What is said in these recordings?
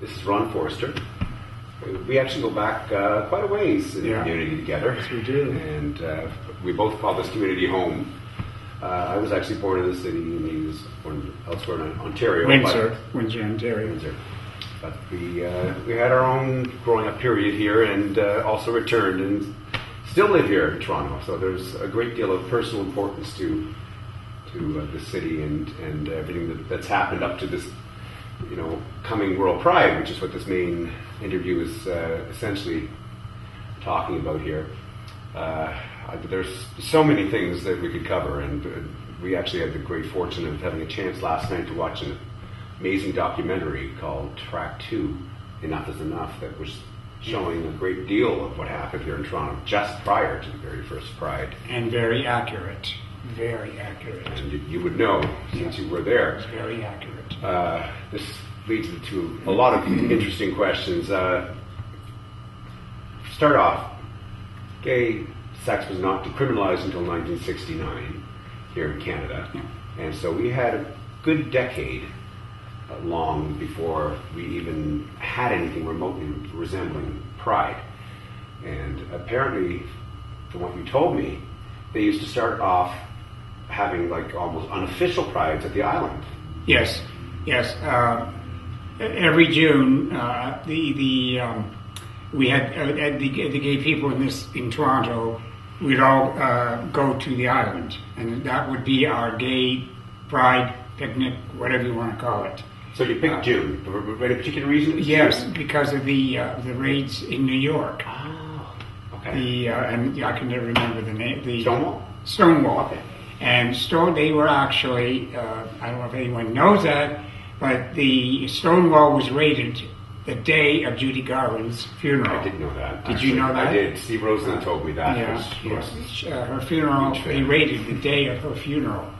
This is Ron Forrester. We actually go back quite a ways in the community together. Yes, we do. And we both call this community home. I was actually born in the city, and he was born elsewhere in Ontario. Windsor, Ontario. Windsor. But we had our own growing up period here, and also returned and still live here in Toronto. So there's a great deal of personal importance to the city and everything that's happened up to this, coming World Pride, which is what this main interview is essentially talking about here. There's so many things that we could cover, and we actually had the great fortune of having a chance last night to watch an amazing documentary called Track 2, Enough is Enough, that was showing a great deal of what happened here in Toronto just prior to the very first Pride. And very accurate. Very accurate. And you would know, since you were there. It's very accurate. This leads to a lot of interesting questions. Start off, gay sex was not decriminalized until 1969 here in Canada. Yeah. And so we had a good decade long before we even had anything remotely resembling Pride. And apparently, from what you told me, they used to start off having like almost unofficial prides at the island. Yes. Every June, we had the gay people in Toronto. We'd all go to the island, and that would be our gay pride picnic, whatever you want to call it. So you picked June for a particular reason? Yes, because of the raids in New York. Oh, okay. And I can never remember the name. Stonewall? Stonewall. Okay. And they were actually, I don't know if anyone knows that, but the Stonewall was raided the day of Judy Garland's funeral. I didn't know that. Did you know that? I did. Steve Rosen told me that. Her funeral, they raided the day of her funeral,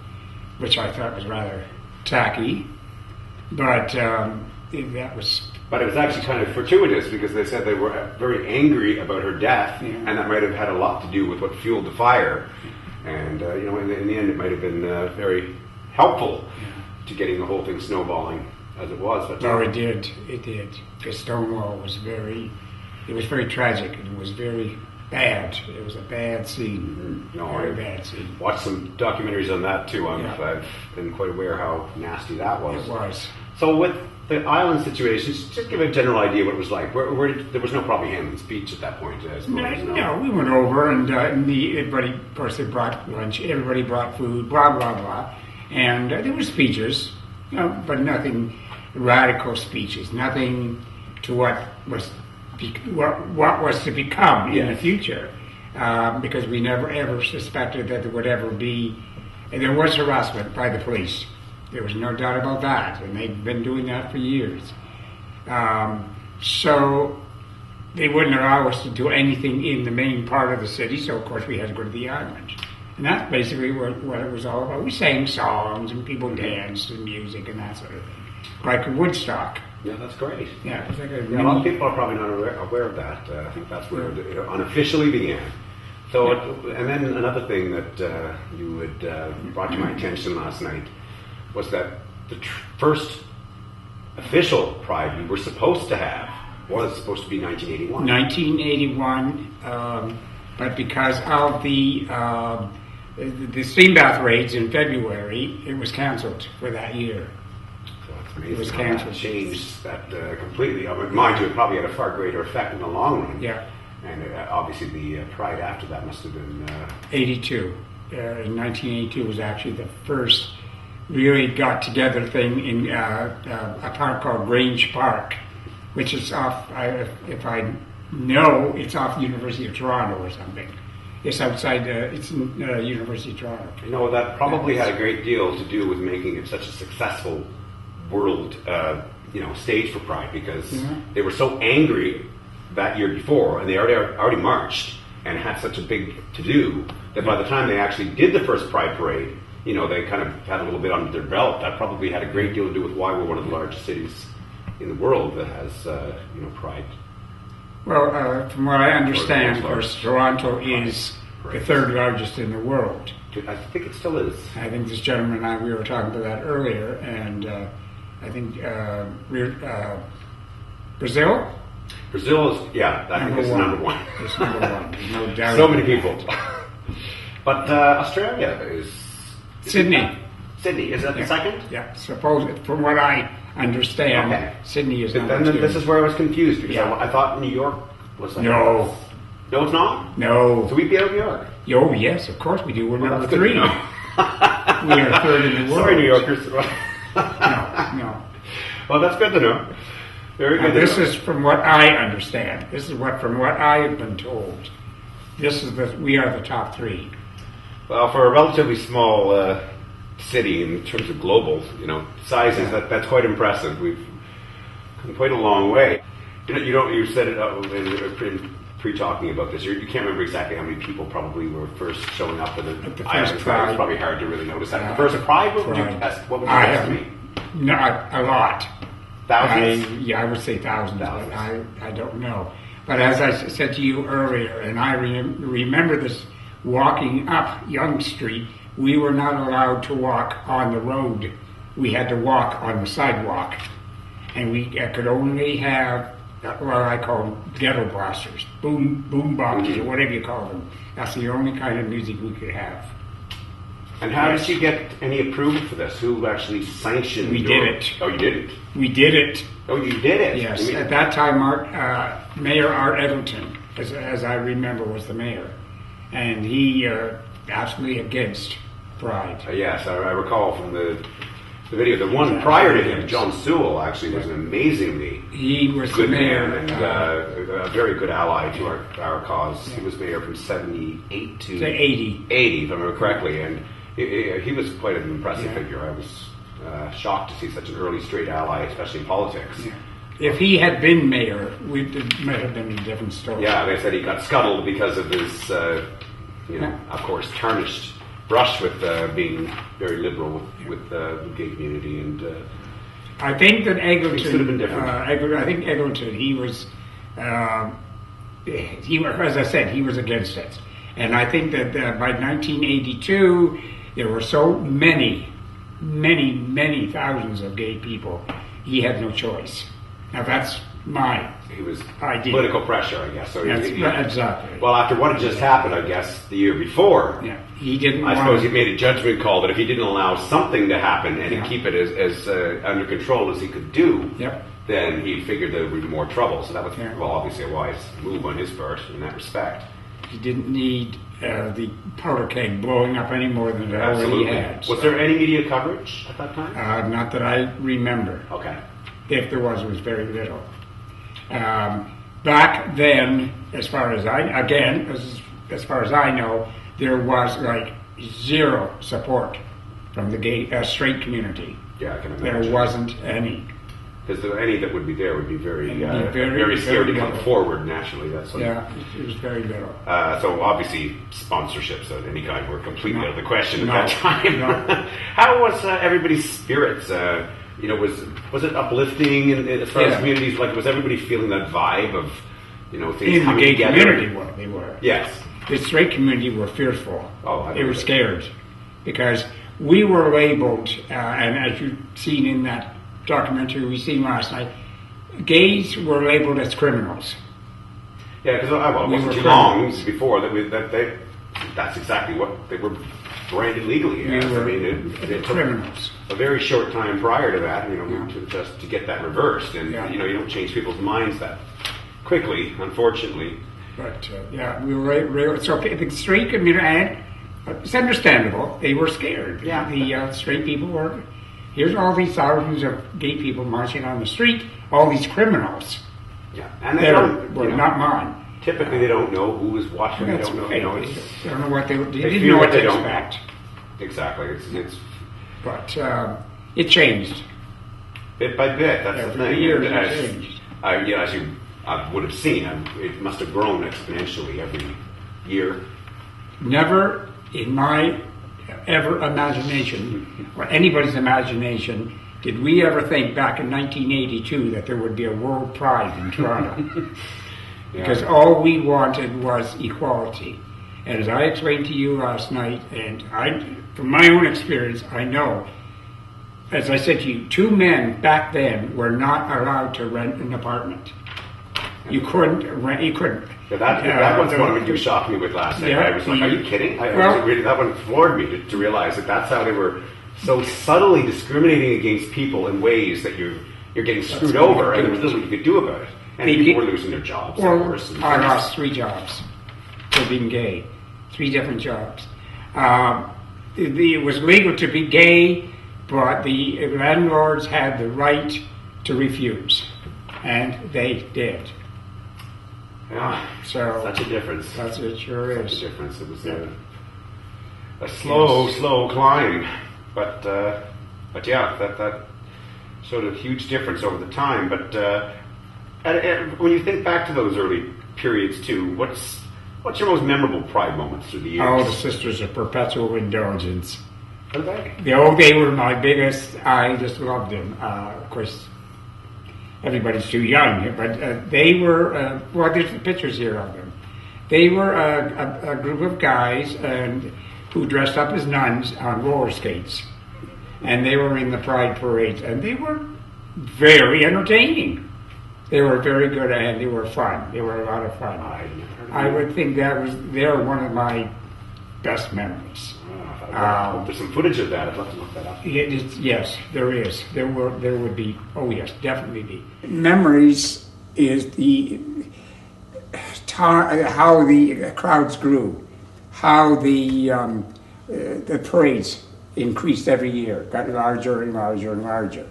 which I thought was rather tacky. But that was... But it was actually kind of fortuitous, because they said they were very angry about her death, and that might have had a lot to do with what fueled the fire. And, in the end, it might have been very helpful to getting the whole thing snowballing as it was. But no, it did. It did. Because Stonewall was very tragic, and it was very bad. It was a bad scene. Very bad scene. Watched some documentaries on that, too. I've been quite aware how nasty that was. It was. So with the island situation, just give a general idea what it was like. There was no probably Hammond's Beach at that point, I suppose. No, we went over, and everybody, of course, they brought lunch. Everybody brought food, blah, blah, blah. And there were speeches, but nothing radical speeches, nothing to what was to become in the future, because we never ever suspected that there would ever be. And there was harassment by the police. There was no doubt about that, and they've been doing that for years. So they wouldn't allow us to do anything in the main part of the city, so of course we had to go to the island. And that's basically what it was all about. We sang songs, and people danced, and music, and that sort of thing. Like Woodstock. Yeah, that's great. Yeah, it's like a lot of people are probably not aware of that. I think that's where it unofficially began. So, and then another thing that you had brought to my attention last night was that the first official Pride we were supposed to have was supposed to be 1981. 1981, but because of the steam bath raids in February, it was canceled for that year. So it's amazing. It was canceled. Changed that completely. Mind you, it probably had a far greater effect in the long run. Yeah. And obviously the Pride after that must have been... 82. In 1982 was actually the first really got together thing in a park called Grange Park, which is off, if I know, it's off University of Toronto or something. It's outside, it's in University of Toronto. That probably had a great deal to do with making it such a successful world, stage for Pride, because they were so angry that year before, and they already marched and had such a big to-do, that by the time they actually did the first Pride Parade, they kind of had a little bit under their belt. That probably had a great deal to do with why we're one of the largest cities in the world that has, Pride. Well, from what I understand, of course, Toronto is the third largest in the world. I think it still is. I think this gentleman and I, we were talking about that earlier, and I think Brazil? Brazil is, yeah, I think it's number one. It's number one. There's no doubt. So many people. But Australia is... Sydney. Sydney, is that the second? Yeah, from what I understand, Sydney is number two. This is where I was confused, because Yeah. I thought New York was like... No. No, it's not? No. So we beat out New York? Oh, yes, of course we do. We're number that's good three. to We know. are third in the world. Sorry, New Yorkers. No. Well, that's good to know. Very good. This is from what I understand. This is from what I have been told. We are the top three. Well, for a relatively small city in terms of global, sizes, that's quite impressive. We've come quite a long way. You said it pre-talking about this. You can't remember exactly how many people probably were first showing up at the first Pride. It's probably hard to really notice that. The first Pride, what would you estimate? Not a lot. Thousands? I would say thousands. But I don't know. But as I said to you earlier, and I remember this, walking up Yonge Street, we were not allowed to walk on the road. We had to walk on the sidewalk. And we could only have what I call ghetto blasters, boom boxes, or whatever you call them. That's the only kind of music we could have. And how did you get any approval for this? Who actually sanctioned We did it. Oh, you did it? We did it. Oh, you did it? Yes. At that time, Mayor Art Edelton, as I remember, was the mayor. And he absolutely against Pride. Yes, I recall from the video. The one prior to him, John Sewell, actually was an amazingly good man and a very good ally to our cause. Yeah. He was mayor from 78 to 80, if I remember correctly, and he was quite an impressive figure. I was shocked to see such an early straight ally, especially in politics. Yeah. If he had been mayor, it might have been a different story. Yeah, they said he got scuttled because of his, of course, tarnished brush with being very liberal with the gay community, and I think that Egerton could have been different. I think Egerton, he was, as I said, he was against it, and I think that by 1982 there were so many thousands of gay people. He had no choice. Now that's my He was idea. Political pressure, I guess. So exactly. Well, after what had just happened, I guess the year before, he didn't. I suppose he made a judgment call that if he didn't allow something to happen and keep it as under control as he could do, then he figured there would be more trouble. So that was obviously a wise move on his part in that respect. He didn't need the powder keg blowing up any more than it already had. Was there any media coverage at that time? Not that I remember. Okay. If there was, it was very little. Back then, as far as I know, there was like zero support from the straight community. Yeah, I can imagine. There wasn't any. Because any that would be there would be very scared to come forward naturally. It was very little. So obviously sponsorships of any kind were completely out of the question at that time. No. How was everybody's spirits? Was it uplifting as far as communities? Like, was everybody feeling that vibe of things in coming the gay together? community? They were. Yes. The straight community were fearful. Oh, they were scared because we were labeled, and as you've seen in that documentary we seen last night, gays were labeled as criminals. Yeah, because it wasn't too long before that's exactly what they were branded legally as. It took criminals. A very short time prior to that, to get that reversed, and you don't change people's minds that quickly, unfortunately. But we were so the straight community, and it's understandable. They were scared. Yeah, the straight people were. Here's all these thousands of gay people marching on the street. All these criminals. Yeah, and they don't. Not mine. Typically, they don't know who is watching. They don't know. They don't know what they didn't know know what they to don't expect. Exactly. It's. But it changed. Bit by bit. That's the thing. Years it changed. As you would have seen, it must have grown exponentially every year. Never in my ever imagination, or anybody's imagination, did we ever think back in 1982 that there would be a World Pride in Toronto. Because all we wanted was equality. And as I explained to you last night, and from my own experience, I know as I said to you, 2 men back then were not allowed to rent an apartment. You couldn't rent. You couldn't. Yeah, that one's one you shocked me with last night. Yeah, I was like, are you kidding? That one floored me to realize that that's how they were so subtly discriminating against people in ways that you're getting screwed over, and there was little you could do about it. And people were losing their jobs. Well, I lost 3 jobs for being gay. 3 different jobs. It was legal to be gay, but the landlords had the right to refuse, and they did. Yeah, so such a difference. It sure is. Such a difference. It was a slow climb, but yeah, that showed a huge difference over the time. But when you think back to those early periods too, what's your most memorable Pride moments through the years? Oh, the Sisters of Perpetual Indulgence. Are they? They were my biggest. I just loved them. Of course, everybody's too young, but they were. Well, there's the pictures here of them. They were a group of guys who dressed up as nuns on roller skates, and they were in the Pride parades, and they were very entertaining. They were very good, and they were fun. They were a lot of fun. I would think they're one of my best memories. There's some footage of that. I'd love to look that up. Yes, there is. There would be. Oh yes, definitely be. Memories is the how the crowds grew, how the parades increased every year, got larger and larger and larger.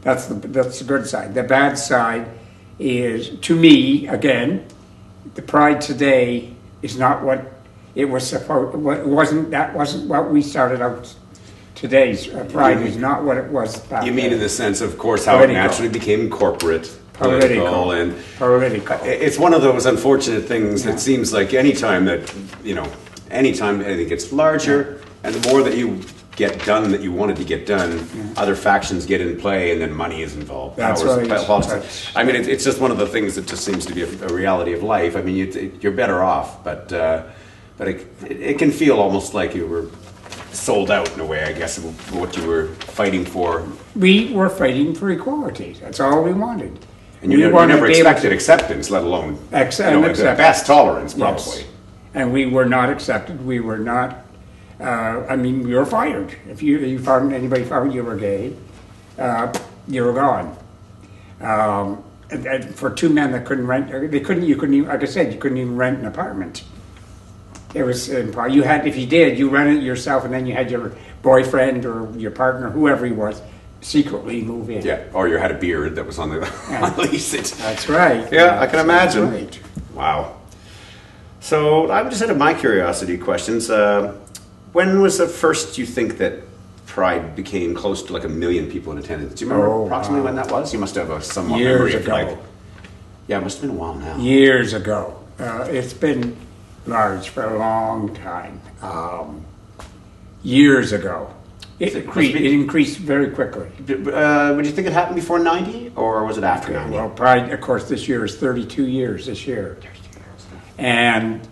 That's the good side. The bad side is, to me, again, the Pride today is not what it was supposed. That wasn't what we started out. Today's Pride is not what it was back then. You mean in the sense, of course, how it naturally became corporate, political, and political. It's one of those unfortunate things that seems like anytime anything gets larger, and the more that you get done that you wanted to get done, other factions get in play, and then money is involved. That's right. I mean, it's just one of the things that just seems to be a reality of life. I mean, you're better off, but it can feel almost like you were sold out in a way, I guess, of what you were fighting for. We were fighting for equality. That's all we wanted. And you never expected acceptance, let alone acceptance. Best tolerance, probably. Yes. And we were not accepted. We were not. We were fired. If anybody found you were gay, you were gone. And for 2 men that couldn't rent, you couldn't even, like I said, you couldn't even rent an apartment. It was you had, if you did, you rented it yourself, and then you had your boyfriend or your partner, whoever he was, secretly move in. Yeah, or you had a beard that was on the lease. That's right. Yeah, I can imagine. Right. Wow. So I'm just out of my curiosity questions. When was the first you think that Pride became close to like 1 million people in attendance? Do you remember approximately when that was? You must have a somewhat memory of it. Yeah, it must have been a while now. Years ago. It's been large for a long time. Years ago. It increased very quickly. Would you think it happened before 90, or was it after 90? Well, Pride, of course, this year is 32 years this year. 32 years. And,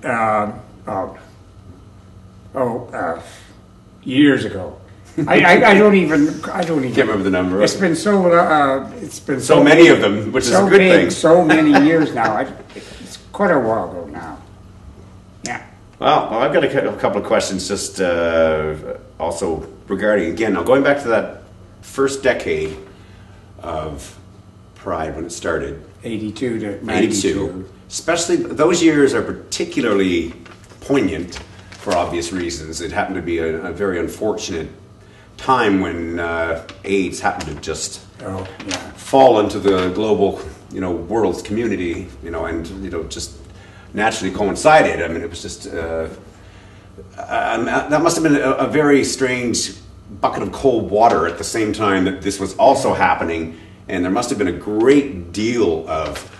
years ago. I don't even. Can't remember the number. It's been so many of them, which is a good thing. So many years now. It's quite a while ago now. Yeah. Well, I've got a couple of questions just also regarding, again, now going back to that first decade of Pride when it started. 82 to 92. Especially, those years are particularly poignant for obvious reasons. It happened to be a very unfortunate time when AIDS happened to just fall into the global, world's community, and just naturally coincided. I mean, it was just that must have been a very strange bucket of cold water at the same time that this was also happening, and there must have been a great deal of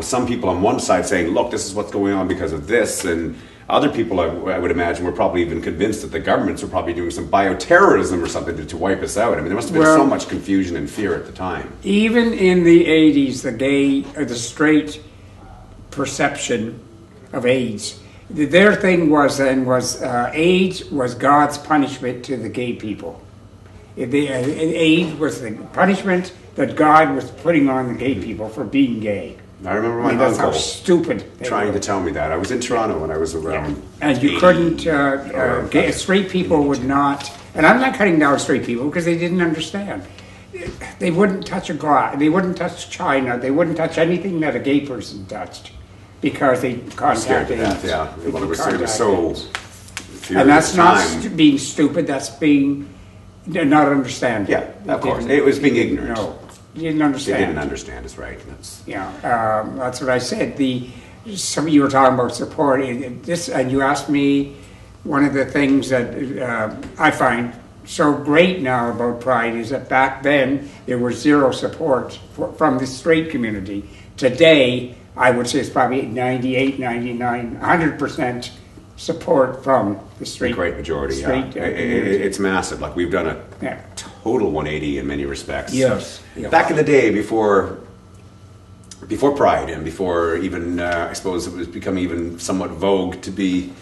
some people on one side saying, look, this is what's going on because of this, and other people, I would imagine, were probably even convinced that the governments were probably doing some bioterrorism or something to wipe us out. I mean, there must have been so much confusion and fear at the time. Even in the 80s, the straight perception of AIDS, their thing was AIDS was God's punishment to the gay people. AIDS was the punishment that God was putting on the gay people for being gay. I remember my That's how uncle stupid they trying were. to tell me that. I was in Toronto when I was around. And you 80, couldn't, or- straight people would not, and I'm not cutting down straight people because they didn't understand. They wouldn't touch a glass, they wouldn't touch china, they wouldn't touch anything that a gay person touched because they scared contact to death, AIDS. yeah. They Well, it was contact so. AIDS. fear And at that's the not time. being stupid, that's being not understanding. Yeah, of course. It was being ignorant. No, you didn't They understand. didn't understand. Is right. That's That's what I said. Some of you were talking about support. And you asked me one of the things that I find so great now about Pride is that back then there was zero support from the straight community. Today, I would say it's probably 98, 99, 100% support from the straight. the great majority. Straight, Yeah. It's massive. Like we've done a Yeah. total 180 in many respects. Yes. Back in the day, before Pride and before even I suppose it was becoming even somewhat vogue to be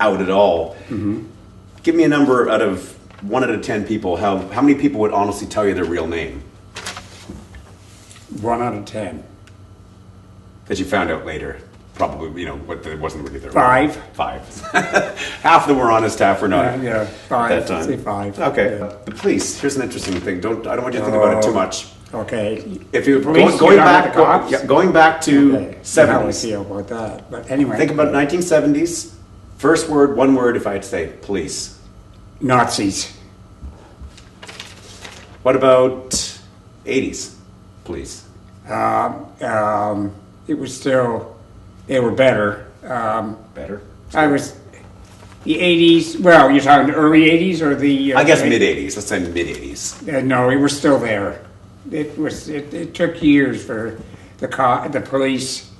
out at all. Mm-hmm. Give me a number out of 1 out of 10 people. How many people would honestly tell you their real name 1 out of 10. that you found out later? Probably, what it wasn't really their 5. 5. Half of them were honest, half were not. Yeah, 5. At that time. Say 5. Okay. Yeah. The police. Here's an interesting thing. I don't want you to think about it too much. Okay. If you Police, going you're not back, the cops? going back to Okay. How I 70s. feel about that. But anyway. Think about 1970s. First word, one word. If I had to say police. Nazis. What about 80s police? It was still, they were better. Better. I was, the 80s, well, you're talking the early 80s or the... I guess mid 80s. Let's say mid 80s. No, it was still there. It took years for the police.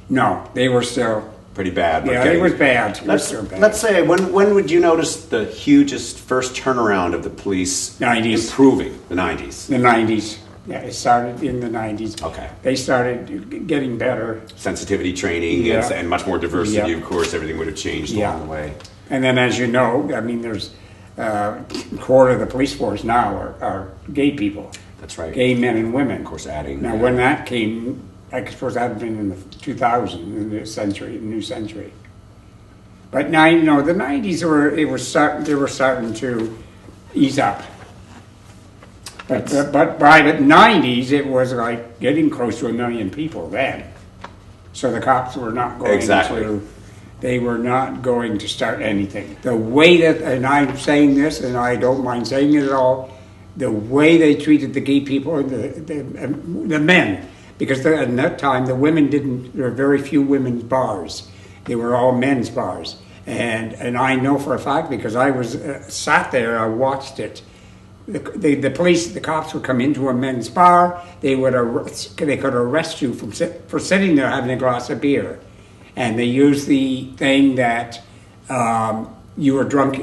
No, they were still... Pretty bad. Yeah, okay. it was bad. It was still bad. Let's say when would you notice the hugest first turnaround of the police 90s. improving? The 90s. The 90s. Yeah, it started in the 90s. Okay. They started getting better. Sensitivity training Yeah. and much more diversity. Yeah. Of course, everything would have changed Yeah. along the way. And then, as you know, I mean, there's a quarter of the police force now are gay people. That's right. Gay men and women. Of course, adding. Now, when that came, I suppose that had been in the 2000s, in the century, the new century. But now, the 90s they were starting to ease up. But by the 90s, it was like getting close to 1 million people then. So the cops were not going they were not going to start anything. The way that, and I'm saying this, and I don't mind saying it at all, the way they treated the gay people, the men, because at that time the women there were very few women's bars. They were all men's bars. And I know for a fact, because I was sat there, I watched it. The police, the cops would come into a men's bar. They could arrest you for sitting there having a glass of beer, and they used the thing that you were drunk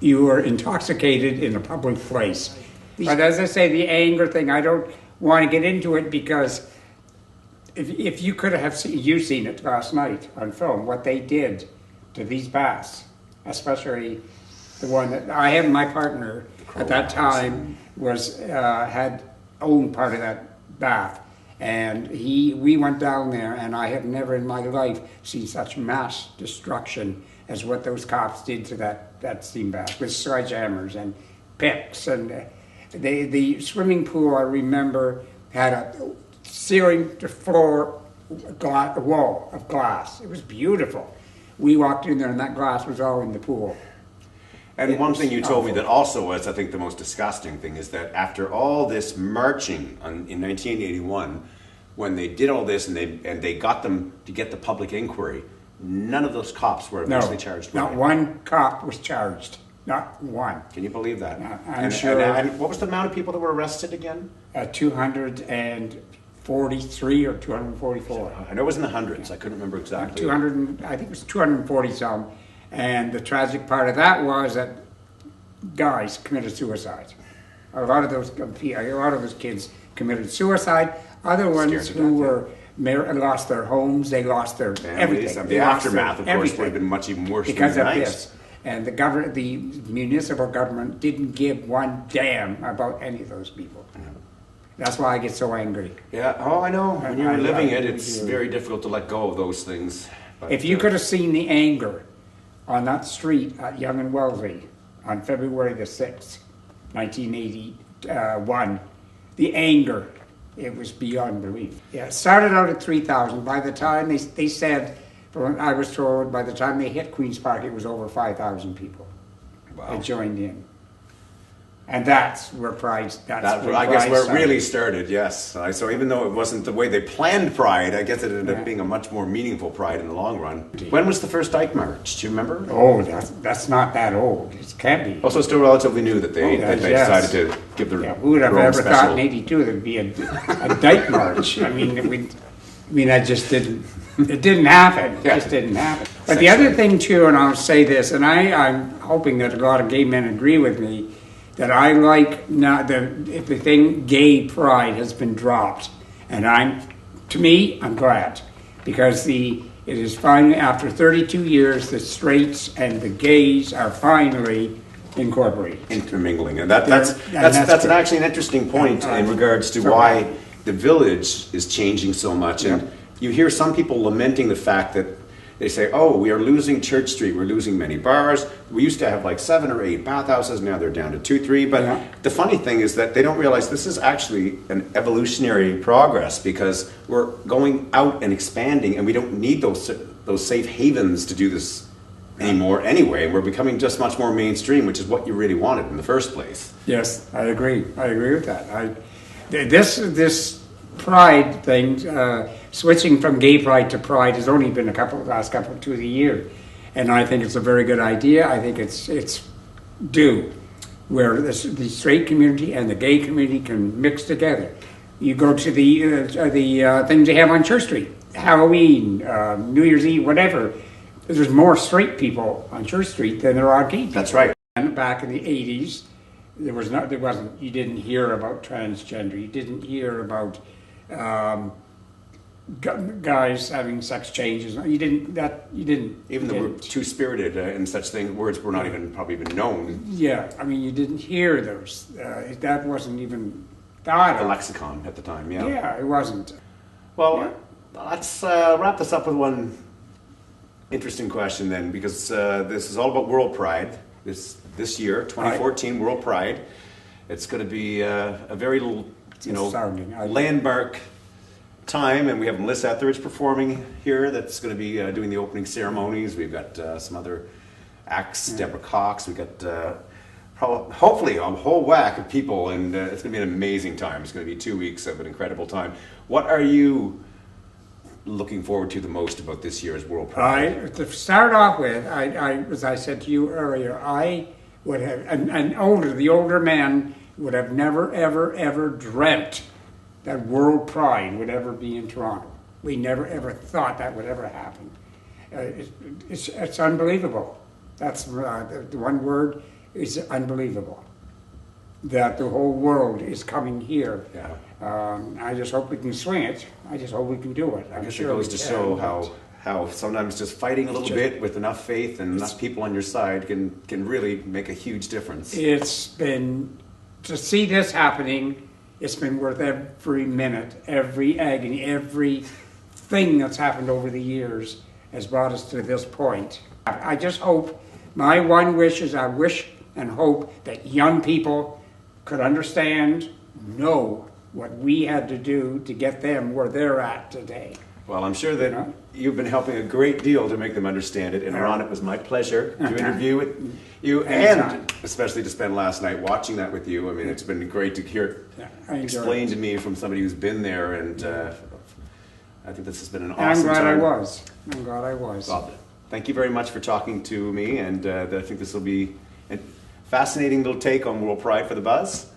you were intoxicated in a public place. But as I say, the anger thing, I don't want to get into it because if you could have seen it last night on film, what they did to these baths, especially the one that I had, my partner at that time had owned part of that bath, and we went down there, and I have never in my life seen such mass destruction as what those cops did to that steam bath with sledgehammers and picks, and the swimming pool I remember had a ceiling to floor wall of glass. It was beautiful. We walked in there, and that glass was all in the pool. And one thing you told me that also was, I think, the most disgusting thing is that after all this marching in 1981, when they did all this and they got them to get the public inquiry, none of those cops were eventually charged. Not one cop was charged. Not one. Can you believe that? I'm sure. And what was the amount of people that were arrested again? 243 or 244. I know it was in the hundreds. I couldn't remember exactly. 200. I think it was 240 some. And the tragic part of that was that guys committed suicide. A lot of those kids committed suicide. Other ones who lost their homes, they lost their Families. everything. And They the lost aftermath, of course, everything would have been much even worse because than of the this. And the municipal government didn't give one damn about any of those people. That's why I get so angry. Yeah, oh, I know. When you're I living it, really it's do. very difficult to let go of those things. But, If you could have seen the anger on that street at Young and Wellesley on February the 6th, 1981, the anger, it was beyond belief. Yeah, it started out at 3,000. By the time they said, I was told, by the time they hit Queen's Park, it was over 5,000 people that joined in. And that's where Pride, I guess where it really started, yes. So even though it wasn't the way they planned Pride, I guess it ended up being a much more meaningful Pride in the long run. When was the first Dyke March? Do you remember? Oh, that's not that old. It can't be. Also, still relatively new that they decided to give their Who would have their own ever special. thought in '82 there'd be a Dyke March? I mean, that just didn't. It didn't happen. It just didn't happen. But the other thing too, and I'll say this, and I'm hoping that a lot of gay men agree with me, that I like now the thing gay pride has been dropped, and I'm glad, because it is finally, after 32 years, the straights and the gays are finally incorporated. Intermingling, and that's actually an interesting point in regards to why the village is changing so much. And you hear some people lamenting the fact that they say, "Oh, we are losing Church Street. We're losing many bars. We used to have like 7 or 8 bathhouses. Now they're down to 2, 3." But the funny thing is that they don't realize this is actually an evolutionary progress, because we're going out and expanding, and we don't need those safe havens to do this anymore anyway. We're becoming just much more mainstream, which is what you really wanted in the first place. Yes, I agree. I agree with that. This Pride thing, switching from gay pride to pride, has only been last couple of 2 years, and I think it's a very good idea. I think it's due, where the straight community and the gay community can mix together. You go to the things they have on Church Street, Halloween, New Year's Eve, whatever. There's more straight people on Church Street than there are gay people. That's right. And back in the 80s, you didn't hear about transgender. You didn't hear about guys having sex changes. You didn't. Even the word two-spirited and such words were not even probably even known. Yeah, I mean, you didn't hear those. That wasn't even thought of. The lexicon at the time. Yeah. Yeah, it wasn't. Well, let's wrap this up with one interesting question then, because this is all about World Pride. This year, 2014 World Pride. It's going to be a very landmark time, and we have Melissa Etheridge performing here. That's going to be doing the opening ceremonies. We've got some other acts, Deborah Cox. We've got hopefully a whole whack of people, and it's going to be an amazing time. It's going to be 2 weeks of an incredible time. What are you looking forward to the most about this year's World Pride? To start off with, as I said to you earlier, I would have, the older men would have never, ever, ever dreamt that World Pride would ever be in Toronto. We never, ever thought that would ever happen. It's unbelievable. That's the one word is unbelievable. That the whole world is coming here. Yeah. I just hope we can swing it. I just hope we can do it. I guess it goes to show how sometimes just fighting a little bit with enough faith and enough people on your side can really make a huge difference. It's been, to see this happening, it's been worth every minute, every agony, everything that's happened over the years has brought us to this point. I just hope, my one wish is I wish and hope that young people could understand, know what we had to do to get them where they're at today. Well, I'm sure that you've been helping a great deal to make them understand it. And Ron, it was my pleasure to interview with you, and especially to spend last night watching that with you. I mean, it's been great to hear explained to me from somebody who's been there, and I think this has been an awesome time. I'm glad I was. Well, thank you very much for talking to me, and I think this will be a fascinating little take on World Pride for the Buzz.